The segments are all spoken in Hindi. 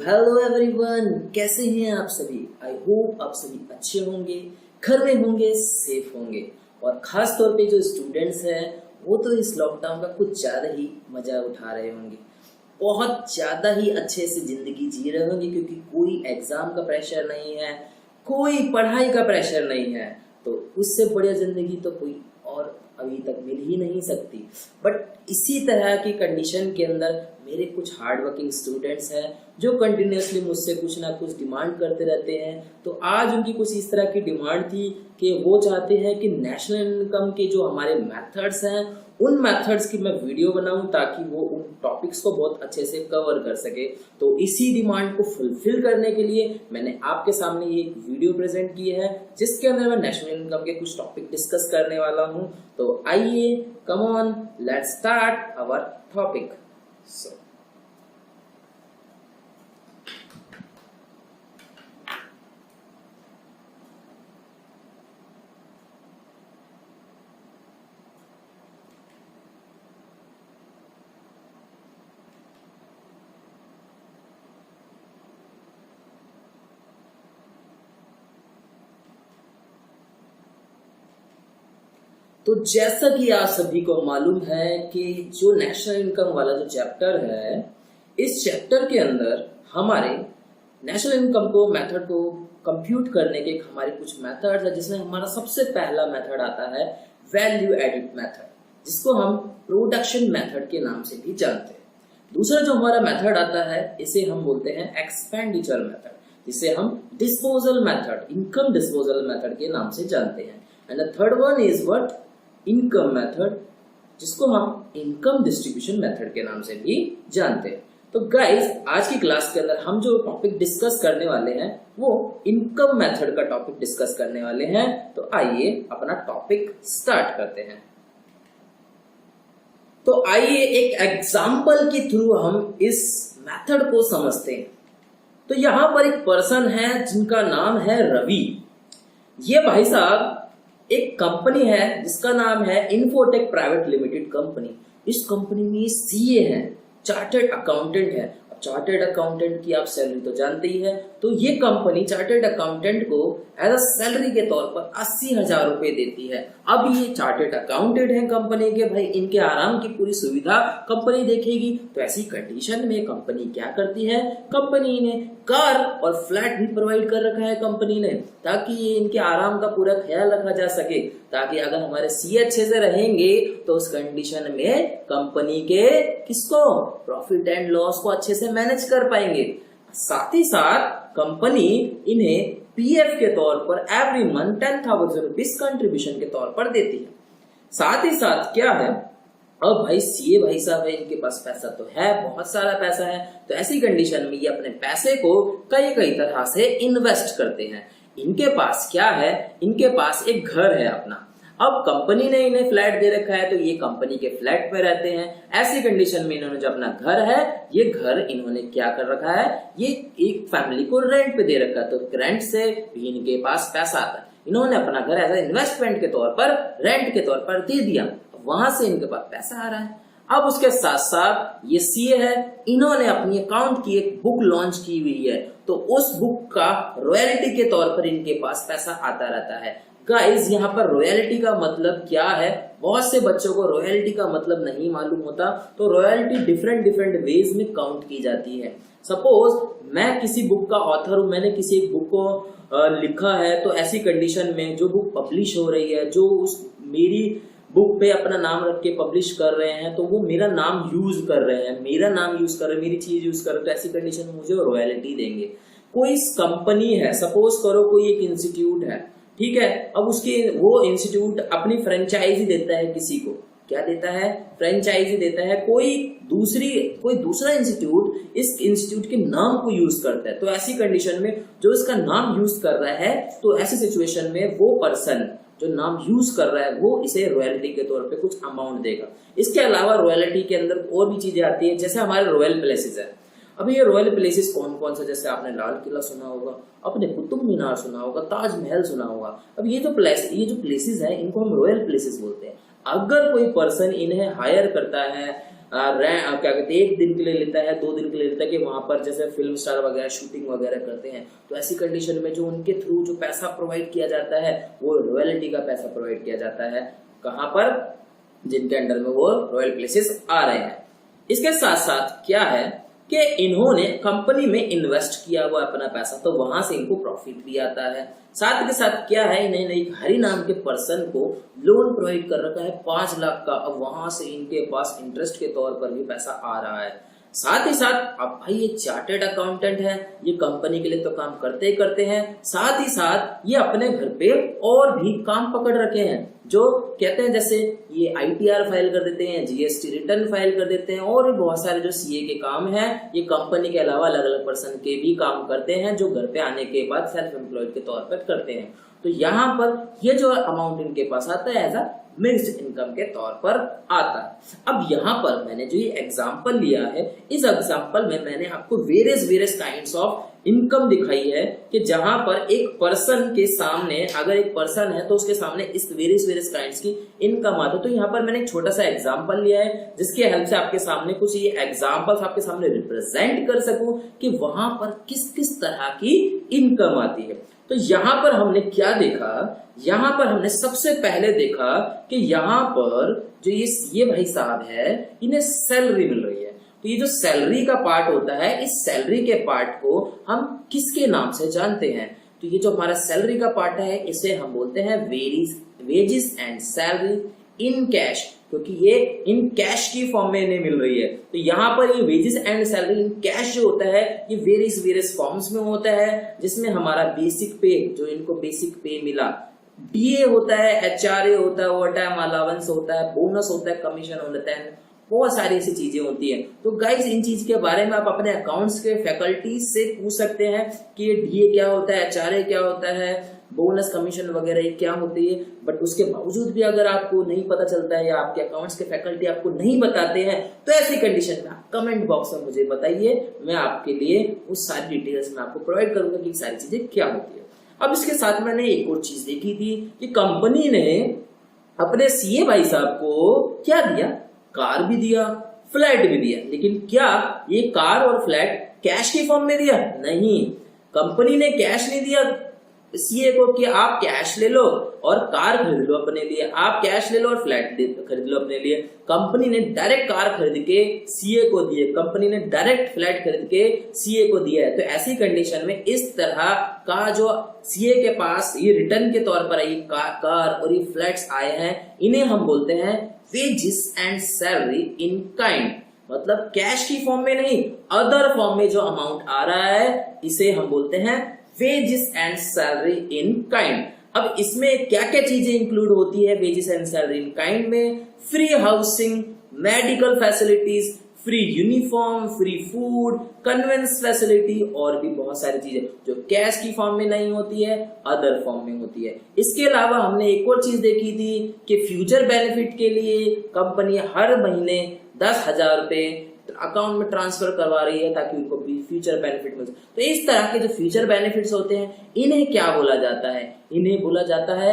हेलो एवरीवन, कैसे हैं आप सभी। आई होप आप सभी अच्छे होंगे, घर में होंगे, सेफ होंगे। और खास तौर पे जो स्टूडेंट्स हैं वो तो इस लॉकडाउन का कुछ ज़्यादा ही मज़ा उठा रहे होंगे, बहुत ज़्यादा ही अच्छे से ज़िंदगी जी रहे होंगे, क्योंकि कोई एग्ज़ाम का प्रेशर नहीं है, कोई पढ़ाई का प्रेशर नहीं है। तो उससे बढ़िया ज़िंदगी तो कोई और अभी तक मिल ही नहीं सकती। बट इसी तरह की कंडीशन के अंदर मेरे कुछ हार्ड वर्किंग स्टूडेंट्स हैं जो कंटिन्यूसली मुझसे कुछ ना कुछ डिमांड करते रहते हैं। तो आज उनकी कुछ इस तरह की डिमांड थी कि वो चाहते हैं कि नेशनल इनकम के जो हमारे मेथड्स हैं उन मेथड्स की मैं वीडियो बनाऊं, ताकि वो उन टॉपिक्स को बहुत अच्छे से कवर कर सके। तो इसी डिमांड को फुलफिल करने के लिए मैंने आपके सामने ये एक वीडियो प्रेजेंट की है, जिसके अंदर मैं नेशनल इनकम के कुछ टॉपिक डिस्कस करने वाला हूं। तो आइए, come on, let's start our topic. तो जैसा कि आप सभी को मालूम है कि जो नेशनल इनकम वाला जो चैप्टर है, इस चैप्टर के अंदर हमारे नेशनल इनकम को मेथड को कंप्यूट करने के हमारे कुछ मेथड्स है, जिसमें हमारा सबसे पहला मेथड आता है वैल्यू एडिट मेथड, जिसको हम प्रोडक्शन मेथड के नाम से भी जानते हैं। दूसरा जो हमारा मेथड आता है, इसे हम बोलते हैं एक्सपेंडिचर मेथड, जिसे हम disposal method, income disposal method के नाम से जानते हैं। And the third one is what, income method, जिसको हम इनकम डिस्ट्रीब्यूशन मेथड के नाम से भी जानते हैं। तो गाइस, आज की क्लास के अंदर हम जो टॉपिक डिस्कस करने वाले हैं वो इनकम मेथड का टॉपिक डिस्कस करने वाले हैं। तो आइए अपना टॉपिक स्टार्ट करते हैं। तो आइए एक एग्जांपल के थ्रू हम इस मेथड को समझते हैं। तो यहां पर एक पर्सन है जिनका नाम है रवि। ये भाई साहब एक कंपनी है जिसका नाम है इन्फोटेक प्राइवेट लिमिटेड कंपनी। इस कंपनी में सीए है, चार्टर्ड अकाउंटेंट है। अब चार्टर्ड अकाउंटेंट की आप सैलरी तो जानते ही है। तो ये कंपनी चार्टर्ड अकाउंटेंट को एज अ सैलरी के तौर पर 80,000 रुपए देती है। अब ये चार्टर्ड अकाउंटेंट है कंपनी के, भाई इनके आराम की पूरी सुविधा कंपनी देखेगी। तो ऐसी कंडीशन में कंपनी क्या करती है, कंपनी ने कार और फ्लैट भी प्रोवाइड कर रखा है कंपनी ने, ताकि ये इनके आराम का पूरा ख्याल रखा जा सके, ताकि अगर हमारे सीए अच्छे से रहेंगे तो उस कंडीशन में कंपनी के किसको, प्रॉफिट एंड लॉस को अच्छे से मैनेज कर पाएंगे। साथ ही साथ कंपनी इन्हें पीएफ के तौर पर एवरी मंथ 10,000 रुपीज कंट्रीब्यूशन के तौर पर देती है। साथ ही साथ क्या है, अब भाई सीए भाई साहब है, इनके पास पैसा तो है, बहुत सारा पैसा है। तो ऐसी कंडीशन में ये अपने पैसे को कई तरह से इन्वेस्ट करते हैं। इनके पास क्या है, इनके पास एक घर है अपना। अब कंपनी ने इन्हें फ्लैट दे रखा है, तो ये कंपनी के फ्लैट पे रहते हैं। ऐसी कंडीशन में इन्होंने जो अपना घर है, ये घर इन्होंने क्या कर रखा है, ये एक फैमिली को रेंट पे दे रखा है। तो रेंट से भी इनके पास पैसा आता है। इन्होंने अपना घर एज इन्वेस्टमेंट के तौर पर, रेंट के तौर पर दे दिया, वहां से इनके पास पैसा आ रहा है। अब उसके साथ साथ ये सीए है, इन्होंने अपनी अकाउंट की एक बुक लॉन्च की हुई है। तो उस बुक का रॉयल्टी के तौर पर इनके पास पैसा आता रहता है। गाइस, यहाँ पर रॉयल्टी का मतलब क्या है, बहुत से बच्चों को रॉयल्टी का मतलब नहीं मालूम होता। तो रॉयल्टी डिफरेंट वेज में काउंट की जाती है। सपोज मैं किसी बुक का ऑथर हूं, मैंने किसी एक बुक को लिखा है, तो ऐसी कंडीशन में जो बुक पब्लिश हो रही है, जो उस मेरी बुक पे अपना नाम रख के पब्लिश कर रहे हैं, तो वो मेरा नाम यूज कर रहे हैं, मेरा नाम यूज कर रहे हैं, मेरी चीज यूज कर रहे हैं। तो ऐसी कंडीशन में मुझे रॉयल्टी देंगे। कोई कंपनी है, सपोज करो कोई एक इंस्टीट्यूट है, ठीक है। अब उसके वो इंस्टीट्यूट अपनी फ्रेंचाइजी देता है किसी को, क्या देता है, फ्रेंचाइजी देता है। कोई दूसरा इंस्टीट्यूट इस इंस्टीट्यूट के नाम को यूज करता है। तो ऐसी कंडीशन में जो इसका नाम यूज कर रहा है, तो ऐसी सिचुएशन में वो पर्सन जो नाम यूज कर रहा है वो इसे रॉयल्टी के तौर पे कुछ अमाउंट देगा। इसके अलावा रॉयल्टी के अंदर और भी चीजें आती है, जैसे हमारे रॉयल प्लेसेस है। अभी ये रॉयल प्लेसेस कौन कौन सा, जैसे आपने लाल किला सुना होगा, अपने कुतुब मीनार सुना होगा, ताजमहल सुना होगा। अब ये जो प्लेसेस है, इनको हम रॉयल प्लेसेस बोलते हैं। अगर कोई पर्सन इन्हें हायर करता है क्या कहते हैं 1 दिन के लिए लेता है, 2 दिन के लिए लेता है, कि वहां पर जैसे फिल्म स्टार वगैरह शूटिंग वगैरह करते हैं, तो ऐसी कंडीशन में जो उनके थ्रू जो पैसा प्रोवाइड किया जाता है वो रॉयल्टी का पैसा प्रोवाइड किया जाता है। कहाँ पर? जिनके अंडर में वो रॉयल प्लेसेस आ रहे हैं। इसके साथ साथ क्या है कि इन्होंने कंपनी में इन्वेस्ट किया हुआ अपना पैसा, तो वहां से इनको प्रॉफिट भी आता है। साथ के साथ क्या है, इन्हें एक हरि नाम के पर्सन को लोन प्रोवाइड कर रखा है 5 लाख का। अब वहां से इनके पास इंटरेस्ट के तौर पर भी पैसा आ रहा है। साथ ही साथ अब भाई ये चार्टेड अकाउंटेंट है, ये कंपनी के लिए तो काम करते ही करते हैं, साथ ही साथ ये अपने घर पे और भी काम पकड़ रखे हैं, जो कहते हैं जैसे ये ITR फाइल कर देते हैं, GST रिटर्न फाइल कर देते हैं, और भी बहुत सारे जो CA के काम हैं ये कंपनी के अलावा अलग अलग पर्सन के भी काम करते हैं, जो घर पे आने के बाद सेल्फ एम्प्लॉयड के तौर पर करते हैं। तो यहाँ पर ये जो अमाउंट इनके पास आता है एज अ मिक्स्ड इनकम के तौर पर आता है। अब यहाँ पर मैंने जो ये एग्जांपल लिया है, इस एग्जांपल में मैंने आपको वेरियस काइंड्स ऑफ इनकम दिखाई है कि जहां पर एक पर्सन के सामने, अगर एक पर्सन है तो उसके सामने इस वेरियस काइंड्स की इनकम आता है। तो यहाँ पर मैंने एक छोटा सा एग्जांपल लिया है जिसके हेल्प से आपके सामने कुछ ये एग्जांपल्स आपके सामने रिप्रेजेंट कर सकूं कि वहां पर किस किस तरह की इनकम आती है। तो यहाँ पर हमने क्या देखा, यहाँ पर हमने सबसे पहले देखा कि यहाँ पर जो ये भाई साहब है इन्हें सैलरी मिल रही है। तो ये जो सैलरी का पार्ट होता है, इस सैलरी के पार्ट को हम किसके नाम से जानते हैं? तो ये जो हमारा सैलरी का पार्ट है इसे हम बोलते हैं wages and salary in cash, क्योंकि ये इन कैश की फॉर्म में इन्हें मिल रही है। तो यहाँ पर ये wages and salary in cash जो होता है ये वेरियस फॉर्म्स में होता है, जिसमें हमारा बेसिक पे, जो इनको बेसिक पे मिला, DA होता है, HRA होता है, ओवर टाइम अलाउंस होता है, बोनस होता है, कमीशन होता है, बहुत सारी ऐसी चीजें होती हैं। तो गाइस इन चीज के बारे में आप अपने अकाउंट्स के फैकल्टी से पूछ सकते हैं कि ये DA क्या होता है, HRA क्या होता है, बोनस कमीशन वगैरह क्या होती है। बट उसके बावजूद भी अगर आपको नहीं पता चलता है या आपके अकाउंट्स के फैकल्टी आपको नहीं बताते हैं, तो ऐसी कंडीशन में आप कमेंट बॉक्स में मुझे बताइए, मैं आपके लिए उस सारी डिटेल्स में आपको प्रोवाइड करूंगा कि सारी चीजें क्या होती है। अब इसके साथ मैंने एक और चीज देखी थी कि कंपनी ने अपने CA भाई साहब को क्या दिया, कार भी दिया, फ्लैट भी दिया। लेकिन क्या ये कार और फ्लैट कैश की फॉर्म में दिया? नहीं, कंपनी ने कैश नहीं दिया CA को कि आप कैश ले लो और कार खरीद लो अपने लिए, आप कैश ले लो और फ्लैट खरीद लो अपने लिए। कंपनी ने डायरेक्ट कार खरीद के CA को दिए, कंपनी ने डायरेक्ट फ्लैट खरीद के CA को दिया है। तो ऐसी कंडीशन में इस तरह का जो CA के पास ये रिटर्न के तौर पर ये कार और ये फ्लैट्स आए हैं, इन्हें हम बोलते हैं wages and salary in kind. मतलब कैश की फॉर्म में नहीं, अदर फॉर्म में जो अमाउंट आ रहा है इसे हम बोलते हैं wages and salary in kind. अब इसमें क्या क्या चीजें इंक्लूड होती है wages and salary in kind में? Free housing, medical facilities, free uniform, free food, conveyance facility, और भी बहुत सारी चीजें जो कैश की फॉर्म में नहीं होती है, अदर फॉर्म में होती है। इसके अलावा हमने एक और चीज देखी थी कि फ्यूचर बेनिफिट के लिए कंपनी हर महीने 10,000 रुपए अकाउंट में ट्रांसफर करवा रही है ताकि उनको भी फ्यूचर बेनिफिट मिल। तो इस तरह के जो फ्यूचर बेनिफिट्स होते हैं इन्हें क्या बोला जाता है? इन्हें बोला जाता है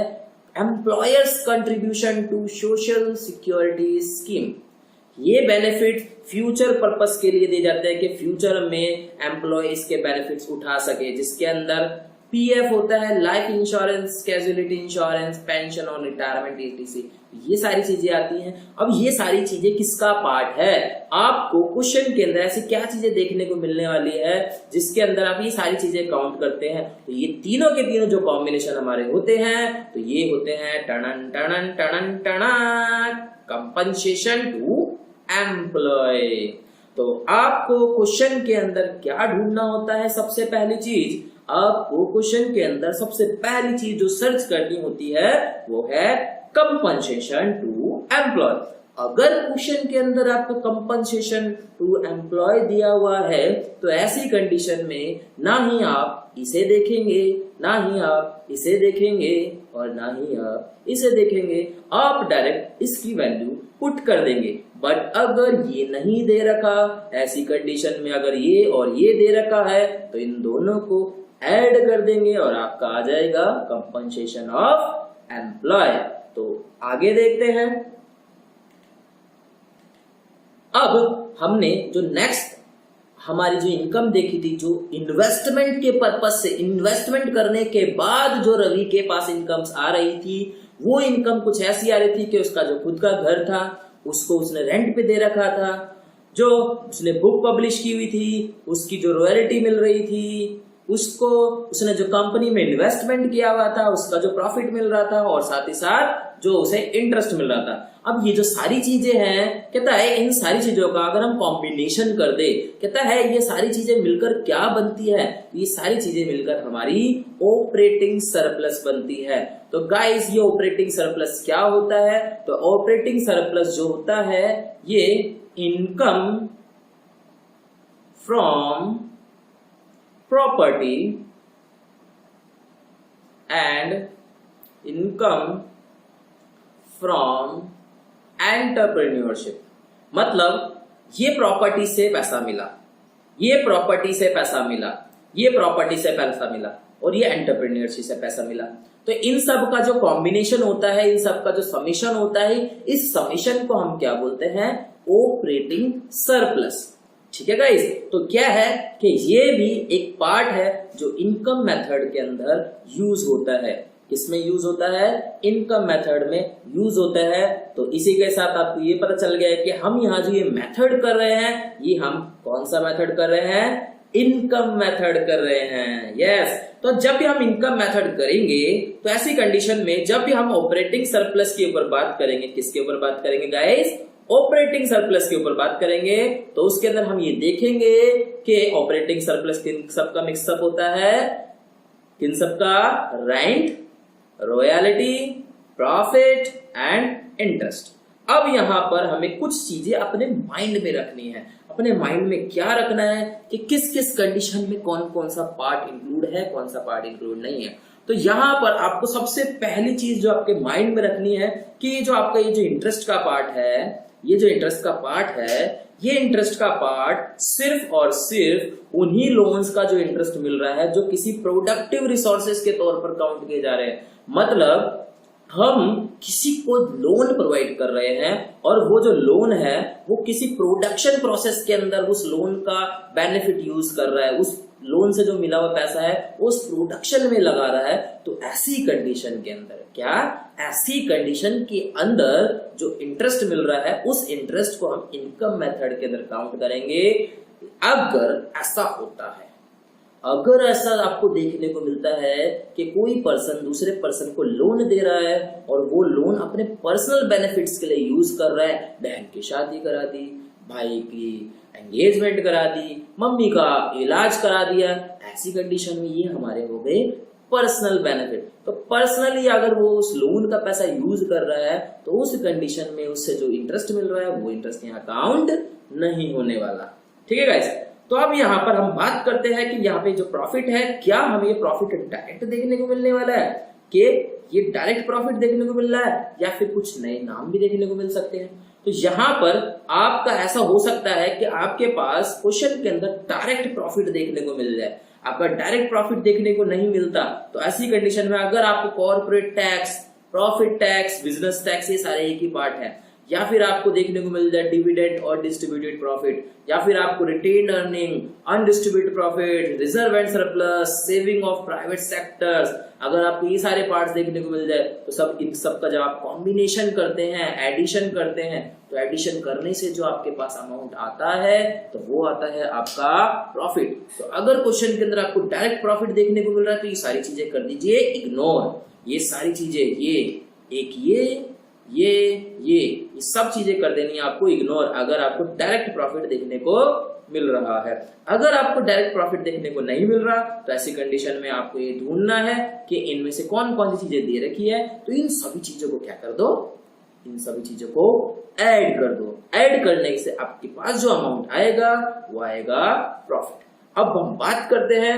employers contribution to social security scheme. ये बेनिफिट फ्यूचर पर्पस के लिए दिए जाते हैं कि फ्यूचर में एम्प्लॉय इसके बेनिफिट्स उठा सके, जिसके अंदर PF होता है, life insurance, casualty insurance, pension और रिटायरमेंट ETC, ये सारी चीजें आती हैं। अब ये सारी चीजें किसका पार्ट है? आपको क्वेश्चन के अंदर ऐसी क्या चीजें देखने को मिलने वाली है जिसके अंदर आप ये सारी चीजें काउंट करते हैं? तो ये तीनों के तीनों जो कॉम्बिनेशन हमारे होते हैं, तो ये होते हैं टणन टणन टणन टणन कंपनसेशन टू एम्प्लॉय। तो आपको क्वेश्चन के अंदर क्या ढूंढना होता है? सबसे पहली चीज आपको क्वेश्चन के अंदर सबसे पहली चीज जो सर्च करनी होती है वो है कंपनसेशन टू एम्प्लॉय। अगर क्वेश्चन के अंदर आपको कंपनसेशन टू एम्प्लॉय दिया हुआ है तो ऐसी कंडीशन में ना ही आप इसे देखेंगे, ना ही आप इसे देखेंगे और ना ही आप इसे देखेंगे, आप डायरेक्ट इसकी वैल्यू पुट कर देंगे। बट अगर ये नहीं दे रखा, ऐसी कंडीशन में अगर ये और ये दे रखा है तो इन दोनों को ऐड कर देंगे और आपका आ जाएगा कंपनसेशन ऑफ एम्प्लॉय। तो आगे देखते हैं। अब हमने जो नेक्स्ट हमारी जो इनकम देखी थी, जो इन्वेस्टमेंट के पर्पज से, इन्वेस्टमेंट करने के बाद जो रवि के पास इनकम्स आ रही थी, वो इनकम कुछ ऐसी आ रही थी कि उसका जो खुद का घर था उसको उसने रेंट पे दे रखा था, जो उसने बुक पब्लिश की हुई थी उसकी जो रॉयल्टी मिल रही थी, उसको उसने जो कंपनी में इन्वेस्टमेंट किया हुआ था उसका जो प्रॉफिट मिल रहा था, और साथ ही साथ जो उसे इंटरेस्ट मिल रहा था। अब ये जो सारी चीजें हैं, कहता है इन सारी चीजों का अगर हम कॉम्बिनेशन कर दे, कहता है ये सारी चीजें मिलकर क्या बनती है, ये सारी चीजें मिलकर हमारी ऑपरेटिंग सरप्लस बनती है। तो गाइस ये ऑपरेटिंग सरप्लस क्या होता है? तो ऑपरेटिंग सरप्लस जो होता है ये income from property and income from entrepreneurship. मतलब ये प्रॉपर्टी से पैसा मिला, ये प्रॉपर्टी से पैसा मिला, ये प्रॉपर्टी से पैसा मिला, और ये एंटरप्रेन्योरशिप से पैसा मिला। तो इन सब का जो कॉम्बिनेशन होता है, इन सब का जो समीशन होता है, इस समीशन को हम क्या बोलते हैं? Operating surplus. ठीक है गाइस, तो क्या है कि ये भी एक पार्ट है जो इनकम मेथड के अंदर यूज होता है। किसमें यूज होता है? इनकम मेथड में यूज होता है। तो इसी के साथ आपको ये पता चल गया है कि हम यहाँ जो ये मेथड कर रहे हैं, ये हम कौन सा मेथड कर रहे हैं? इनकम मेथड कर रहे हैं। यस, तो जब भी हम इनकम मेथड करेंगे तो ऐसी कंडीशन में जब भी हम ऑपरेटिंग सरप्लस के ऊपर बात करेंगे, किसके ऊपर बात करेंगे गाइस? ऑपरेटिंग सरप्लस के ऊपर बात करेंगे। तो उसके अंदर हम ये देखेंगे कि ऑपरेटिंग सरप्लस किन सब का मिक्सअप होता है, किन सब का? Rent, royalty, profit and interest. अब यहां पर हमें कुछ चीजें अपने माइंड में रखनी है। अपने माइंड में क्या रखना है कि किस किस कंडीशन में कौन कौन सा पार्ट इंक्लूड है, कौन सा पार्ट इंक्लूड नहीं है। तो यहां पर आपको सबसे पहली चीज जो आपके माइंड में रखनी है कि जो आपका ये जो इंटरेस्ट का पार्ट है, ये जो इंटरेस्ट का पार्ट है, ये इंटरेस्ट का पार्ट सिर्फ और सिर्फ उन्हीं लोन्स का जो इंटरेस्ट मिल रहा है जो किसी प्रोडक्टिव रिसोर्सेज के तौर पर काउंट किए जा रहे हैं। मतलब हम किसी को लोन प्रोवाइड कर रहे हैं और वो जो लोन है वो किसी प्रोडक्शन प्रोसेस के अंदर उस लोन का बेनिफिट यूज कर रहा है, उस लोन से जो मिला हुआ पैसा है उस प्रोडक्शन में लगा रहा है। तो ऐसी कंडीशन के अंदर क्या, ऐसी कंडीशन के अंदर जो इंटरेस्ट मिल रहा है उस इंटरेस्ट को हम इनकम मेथड के अंदर काउंट करेंगे। अगर ऐसा होता है, अगर ऐसा आपको देखने को मिलता है कि कोई पर्सन दूसरे पर्सन को लोन दे रहा है और वो लोन अपने पर्सनल बेनिफिट्स के लिए यूज कर रहा है, बहन की शादी करा दी, भाई की एंगेजमेंट करा दी, मम्मी का इलाज करा दिया, ऐसी कंडीशन में ये हमारे हो गए पर्सनल बेनिफिट। तो पर्सनली अगर वो उस लोन का पैसा यूज कर रहा है तो उस कंडीशन में उससे जो इंटरेस्ट मिल रहा है वो इंटरेस्ट यहाँ काउंट नहीं होने वाला। ठीक है गाइस, तो अब यहाँ पर हम बात करते हैं कि यहाँ पे जो प्रॉफिट है, क्या हमें ये प्रॉफिट डायरेक्ट देखने को मिलने वाला है, कि ये डायरेक्ट प्रॉफिट देखने को मिल रहा है या फिर कुछ नए नाम भी देखने को मिल सकते हैं। तो यहाँ पर आपका ऐसा हो सकता है कि आपके पास क्वेश्चन के अंदर डायरेक्ट प्रॉफिट देखने को मिल जाए। आपका डायरेक्ट प्रॉफिट देखने को नहीं मिलता तो ऐसी कंडीशन में अगर आपको corporate tax, profit tax, business tax, ये सारे एक ही पार्ट है, या फिर आपको देखने को मिल जाए डिविडेंड और डिस्ट्रीब्यूटेड प्रॉफिट, या फिर आपको retain earning, undistributed profit, reserve and surplus, saving of private sectors, अगर आपको ये सारे पार्ट्स देखने को मिल जाए तो सब इन सब का जब आप कॉम्बिनेशन करते हैं, एडिशन करते हैं, तो एडिशन करने से जो आपके पास अमाउंट आता है तो वो आता है आपका प्रॉफिट। तो अगर क्वेश्चन के अंदर आपको डायरेक्ट प्रॉफिट देखने को मिल रहा है तो ये सारी चीजें कर दीजिए इग्नोर। ये सारी चीजें, ये एक ये सब चीजें कर देनी है आपको इग्नोर अगर आपको डायरेक्ट प्रॉफिट देखने को मिल रहा है। अगर आपको डायरेक्ट प्रॉफिट देखने को नहीं मिल रहा तो ऐसी कंडीशन में आपको ये ढूंढना है कि इनमें से कौन कौन सी चीजें दे रखी है, तो इन सभी चीजों को क्या कर दो, इन सभी चीजों को ऐड कर दो। ऐड करने से आपके पास जो अमाउंट आएगा वो आएगा प्रॉफिट। अब हम बात करते हैं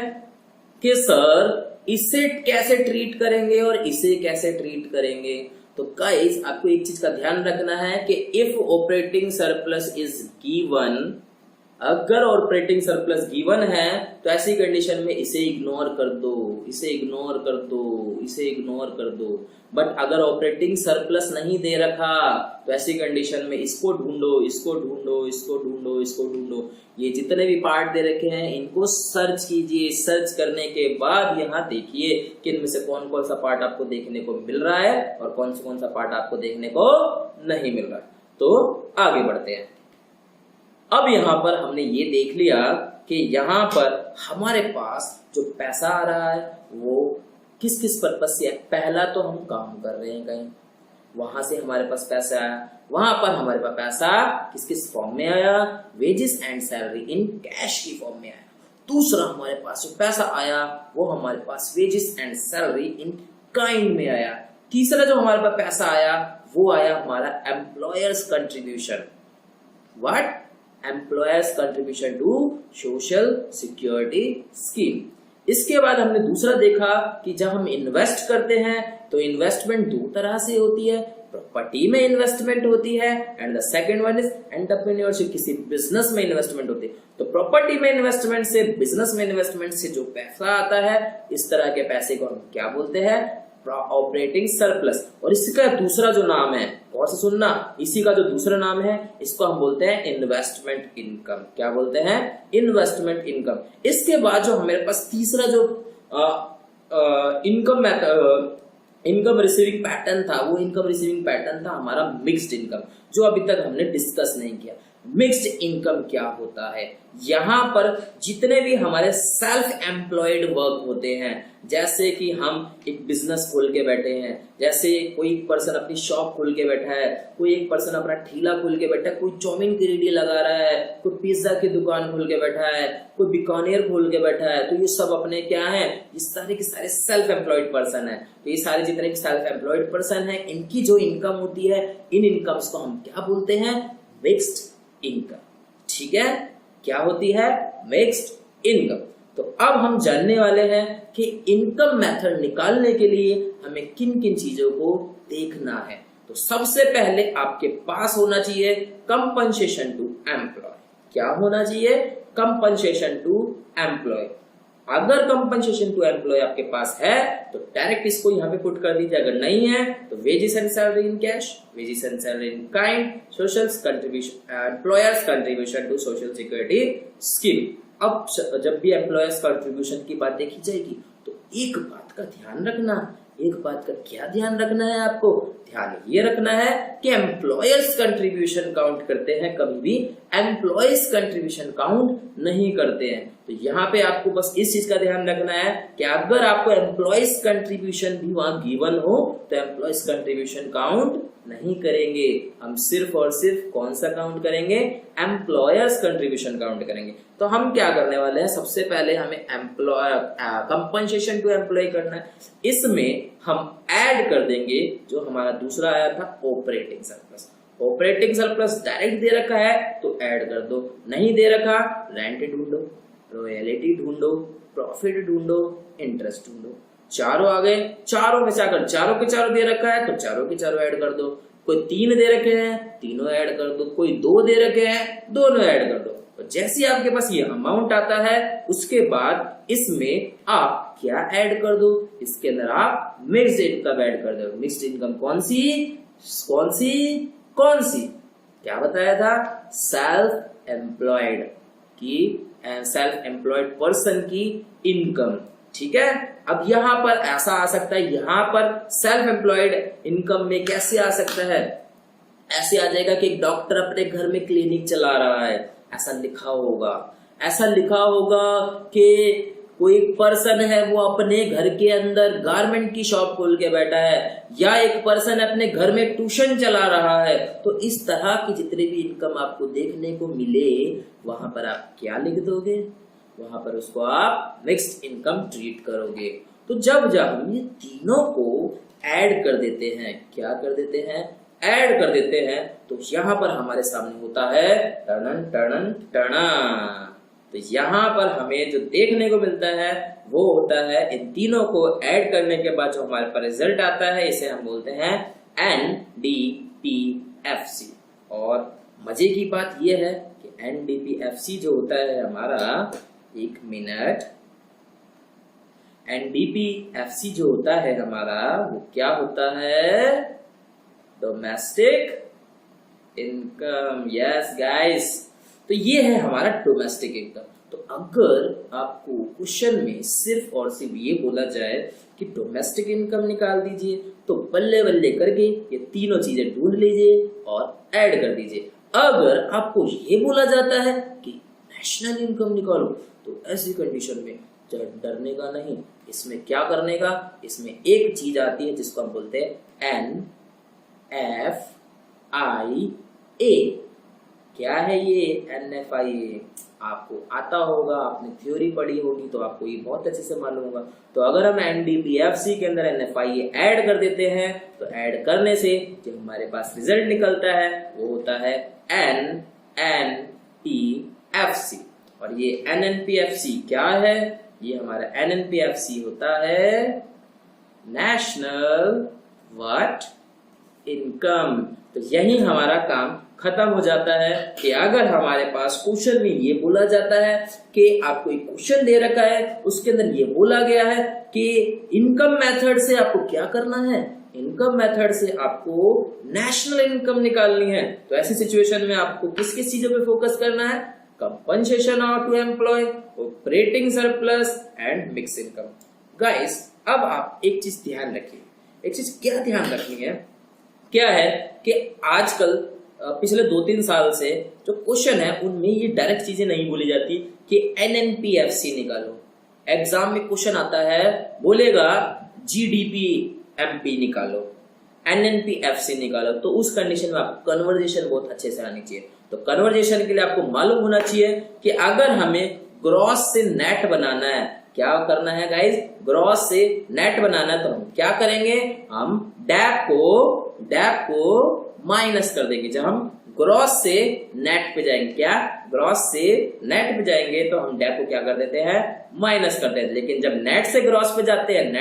कि सर इसे कैसे ट्रीट करेंगे और इसे कैसे ट्रीट करेंगे। तो गाइस आपको एक चीज का ध्यान रखना है कि if operating surplus is given, अगर ऑपरेटिंग सरप्लस गिवन है तो ऐसी कंडीशन में इसे इग्नोर कर दो, इसे इग्नोर कर दो, इसे इग्नोर कर दो। बट अगर ऑपरेटिंग सरप्लस नहीं दे रखा तो ऐसी कंडीशन में इसको ढूंढो, इसको ढूंढो, इसको ढूंढो, इसको ढूंढो। ये जितने भी पार्ट दे रखे हैं इनको सर्च कीजिए। सर्च करने के बाद यहाँ देखिए कि इनमें से कौन कौन सा पार्ट आपको देखने को मिल रहा है और कौन सा पार्ट आपको देखने को नहीं मिल रहा है। तो आगे बढ़ते हैं। अब यहाँ पर हमने ये देख लिया कि यहाँ पर हमारे पास जो पैसा आ रहा है वो किस किस पर्पज से है। पहला तो हम काम कर रहे हैं कहीं, वहां से हमारे पास पैसा आया, वहां पर हमारे पास पैसा किस किस फॉर्म में आया, wages and salary in cash की फॉर्म में आया। दूसरा हमारे पास जो पैसा आया वो हमारे पास wages and salary in kind में आया। तीसरा जो हमारे पास पैसा आया वो आया हमारा employers contribution. What? Employers contribution to social security scheme. इसके बाद हमने दूसरा देखा कि जब हम इन्वेस्ट करते हैं तो इन्वेस्टमेंट दो तरह से होती है, प्रॉपर्टी में इन्वेस्टमेंट होती है and the second one is entrepreneurship, किसी बिजनेस में इन्वेस्टमेंट होती है। तो प्रॉपर्टी में इन्वेस्टमेंट से, बिजनेस में इन्वेस्टमेंट से जो पैसा आता है, इस तरह के पैसे को हम क्या बोलते हैं? Operating surplus. और इसका दूसरा जो नाम है, और से सुनना, इसी का जो दूसरा नाम है इसको हम बोलते हैं इन्वेस्टमेंट इनकम। क्या बोलते हैं? Investment income. इसके बाद जो हमारे पास तीसरा जो इनकम रिसीविंग पैटर्न था, वो इनकम रिसीविंग पैटर्न था हमारा मिक्स्ड इनकम, जो अभी तक हमने डिस्कस नहीं किया। मिक्स्ड इनकम क्या होता है? यहाँ पर जितने भी हमारे सेल्फ एम्प्लॉयड वर्क होते हैं, जैसे कि हम एक बिजनेस खोल के बैठे हैं, जैसे कोई पर्सन अपनी शॉप खोल के बैठा है, कोई एक पर्सन अपना ठेला खोल के बैठा है, कोई चाउमीन की रेडी लगा रहा है, कोई पिज्जा की दुकान खोल के बैठा है, कोई बीकानेर खोल के बैठा है। तो ये सब अपने क्या है? ये सारे के सारे सेल्फ एम्प्लॉयड पर्सन है। तो ये सारे जितने भी सेल्फ एम्प्लॉयड पर्सन है, इनकी जो इनकम होती है, इन इनकम्स को हम क्या बोलते हैं? Mixed income. ठीक है, क्या होती है? Mixed income. तो अब हम जानने वाले हैं कि इनकम मेथड निकालने के लिए हमें किन किन चीजों को देखना है। तो सबसे पहले आपके पास होना चाहिए कंपनसेशन टू एम्प्लॉय। क्या होना चाहिए? Compensation to employ. अगर कंपनसेशन टू एम्प्लॉय आपके पास है तो डायरेक्ट इसको यहाँ पे पुट कर दीजिए। अगर नहीं है तो wages and salary in cash, wages and salary in kind, social contribution, employers contribution to social security scheme. अब जब भी एम्प्लॉयर्स कंट्रीब्यूशन की बात देखी जाएगी तो एक बात का ध्यान रखना। एक बात का क्या ध्यान रखना है आपको? ध्यान ये रखना है कि एम्प्लॉयर्स कंट्रीब्यूशन काउंट करते हैं, कभी भी एम्प्लॉयज कंट्रीब्यूशन काउंट नहीं करते हैं। तो यहाँ पे आपको बस इस चीज का ध्यान रखना है कि अगर आपको एम्प्लॉयज कंट्रीब्यूशन भी वहां गिवन हो तो एम्प्लॉयज कंट्रीब्यूशन काउंट नहीं करेंगे। हम सिर्फ और सिर्फ कौन सा काउंट करेंगे? एम्प्लॉयर्स कंट्रीब्यूशन काउंट करेंगे। तो हम क्या करने वाले हैं? सबसे पहले हमें कंपनसेशन टू एम्प्लॉय करना है। इसमें हम ऐड कर देंगे जो हमारा दूसरा आया था operating surplus. Operating surplus direct दे रखा है तो ऐड कर दो, नहीं दे रखा रेंट ढूंढो, रॉयल्टी ढूंढो, प्रॉफिट ढूंढो, इंटरेस्ट ढूंढो। चारों आ गए। चारों में से अगर चारों के चारों दे रखा है तो चारों के चारों ऐड कर दो। कोई 3 दे रखे हैं, तीनों ऐड कर दो। कोई 2 दे रखे हैं, दोनों ऐड कर दो। तो जैसे आपके पास ये अमाउंट आता है उसके बाद इसमें आप क्या ऐड कर दो? इसके अंदर आप मिक्स्ड इनकम ऐड कर दो। मिक्स्ड इनकम कौन सी? कौन सी? कौन सी? क्या बताया था? सेल्फ एम्प्लॉयड की, सेल्फ एम्प्लॉयड पर्सन की इनकम। ठीक है। अब यहाँ पर ऐसा आ सकता है, यहाँ पर सेल्फ एम्प्लॉयड इनकम में कैसे आ सकता है? ऐसे आ जाएगा कि एक डॉक्टर अपने घर में क्लिनिक चला रहा है, ऐसा लिखा होगा। ऐसा लिखा होगा कि कोई पर्सन है वो अपने घर के अंदर गारमेंट की शॉप खोल के बैठा है, या एक पर्सन अपने घर में ट्यूशन चला रहा है। तो इस तरह की जितनी भी इनकम आपको देखने को मिले वहां पर आप क्या लिख दोगे? वहां पर उसको आप मिक्स्ड इनकम ट्रीट करोगे। तो जब हम ये तीनों को ऐड कर देते हैं, क्या कर देते हैं? ऐड कर देते हैं, तो यहाँ पर हमारे सामने होता है टर्नन टर्नन टर्ना। तो यहाँ पर हमें जो देखने को मिलता है वो होता है इन तीनों को ऐड करने के बाद जो हमारे पास रिजल्ट आता है इसे हम बोलते हैं NDPFC। और मजे की बात यह है कि NDPFC जो होता है हमारा, एक मिनट, NDPFC जो होता है हमारा वो क्या होता है? Domestic income. यस गाइस, तो ये है हमारा डोमेस्टिक इनकम। तो अगर आपको क्वेश्चन में सिर्फ और सिर्फ ये बोला जाए कि डोमेस्टिक इनकम निकाल दीजिए, तो बल्ले बल्ले करके ये तीनों चीजें ढूंढ लीजिए और ऐड कर दीजिए। अगर आपको ये बोला जाता है कि नेशनल इनकम निकालो, तो ऐसी कंडीशन में डरने का नहीं, इसमें क्या करने का, इसमें एक चीज आती है जिसको हम बोलते हैं NFIA। क्या है ये NFIA? आपको आता होगा, आपने थ्योरी पढ़ी होगी तो आपको ये बहुत अच्छे से मालूम होगा। तो अगर हम NDPFC के अंदर NFIA ऐड कर देते हैं, तो ऐड करने से जो हमारे पास रिजल्ट निकलता है वो होता है NNPFC। और ये NNPFC क्या है? ये हमारा NNPFC होता है नेशनल व्हाट इनकम। तो यही हमारा काम खत्म हो जाता है कि अगर हमारे पास क्वेश्चन में ये बोला जाता है कि आपको एक क्वेश्चन दे रखा है, उसके अंदर ये बोला गया है कि इनकम मेथड से आपको क्या करना है, इनकम मेथड से आपको नेशनल इनकम निकालनी है। तो ऐसी सिचुएशन में आपको किस किस चीजों पे फोकस करना है? Compensation to employ, operating surplus and mix income. Guys, अब आप एक चीज ध्यान रखिए। एक चीज क्या ध्यान रखनी है, क्या है कि आजकल पिछले 2-3 साल से जो क्वेश्चन है उनमें ये डायरेक्ट चीजें नहीं बोली जाती कि NNPFC निकालो। एग्जाम में क्वेश्चन आता है, बोलेगा GDP-MP निकालो, NNPFC निकालो। तो उस कंडीशन में आपको कन्वर्जेशन बहुत अच्छे से आनी चाहिए। तो कन्वर्जेशन के लिए आपको मालूम होना चाहिए कि अगर हमें ग्रॉस से नेट बनाना है, क्या करना है गाइस? ग्रॉस से नेट बनाना है, तो हम क्या करेंगे? हम डैप को माइनस कर देंगे। जब हम ग्रॉस से नेट पे जाएंगे, क्या ग्रॉस से नेट पे जाएंगे, तो हम डैप को क्या कर देते हैं? माइनस कर देते हैं। लेकिन जब नेट से ग्रॉस पे जाते हैं,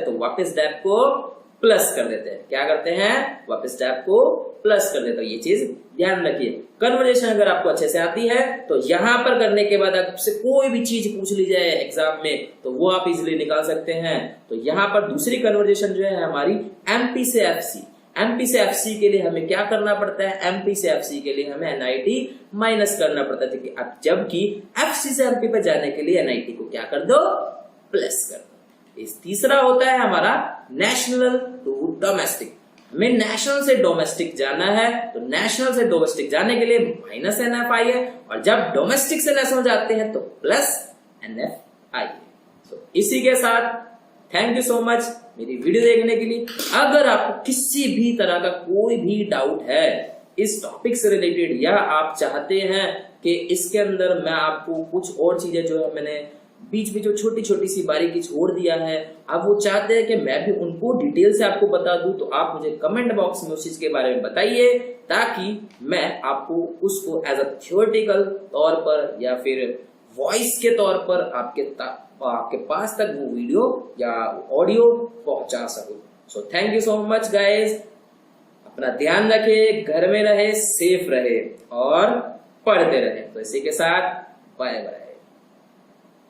तो वापस डैप को प्लस कर देते हैं। क्या करते हैं? वापस डैप को प्लस कर देते हैं। ये चीज ध्यान रखिए। कन्वर्जेशन अगर आपको अच्छे से आती है तो यहां पर करने के बाद आपसे कोई भी चीज पूछ ली जाए एग्जाम में, तो वो आप इजिली निकाल सकते हैं। तो यहाँ पर दूसरी कन्वर्जेशन जो है हमारी MP से FC। MP से FC के लिए हमें क्या करना पड़ता है? MP से FC के लिए हमें NIT माइनस करना पड़ता है, जबकि FC से MP पे जाने के लिए NIT को क्या कर दो? प्लस कर दो। इस तीसरा होता है हमारा नेशनल टू डोमेस्टिक। हमें नेशनल से डोमेस्टिक जाना है, तो नेशनल से डोमेस्टिक जाने के लिए माइनस NFI है, और जब डोमेस्टिक से नेशनल जाते हैं तो प्लस NFI है। तो इसी के साथ थैंक यू सो मच मेरी वीडियो देखने के लिए। अगर आपको किसी भी तरह का कोई भी डाउट है इस टॉपिक से रिलेटेड, या आप चाहते हैं कि इसके अंदर मैं आपको कुछ और चीजें जो है मैंने बीच में जो छोटी छोटी सी बारीकी छोड़ दिया है, आप वो चाहते हैं कि मैं भी उनको डिटेल से आपको बता दूं, तो आप मुझे कमेंट बॉक्स में उस चीज के बारे में बताइए, ताकि मैं आपको उसको एज अ थियोरेटिकल तौर पर या फिर वॉइस के तौर पर आपके पास तक वो वीडियो या ऑडियो पहुंचा सकूं। So thank you so much guys. अपना ध्यान रखें, घर में रहे, सेफ रहे और पढ़ते रहे। तो इसी के साथ बाय बाय।